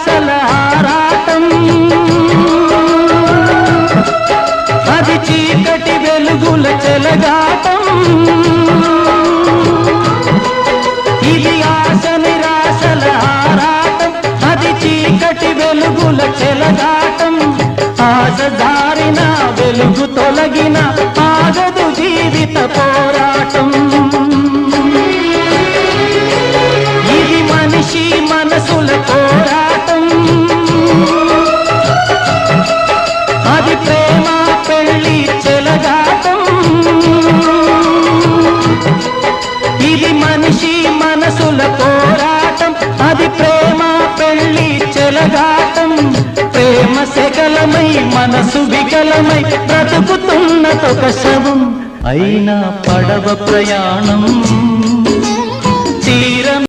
ఆశల ఆరాటం అది చీకటి వెలుగుల చెలగాటం ఇది ఆశ నిరాశల ఆరాటం అది చీకటి వెలుగుల చెలగాటం ఆశ జారిన వెలుగు తొలగిన ఆగదు జీవిత పోరాటం ఇది మనిషి మనసుల పోరాటం అది ప్రేమ పెళ్లి చెలగాటం ఇది మనిషి మనసుల పోరాటం అది ప్రేమ పెళ్లి చెలగాటం ప్రేమ శకలమై మనసు వికలమై బ్రతుకుతున్నదొక శవం అయినా పడవ ప్రయాణం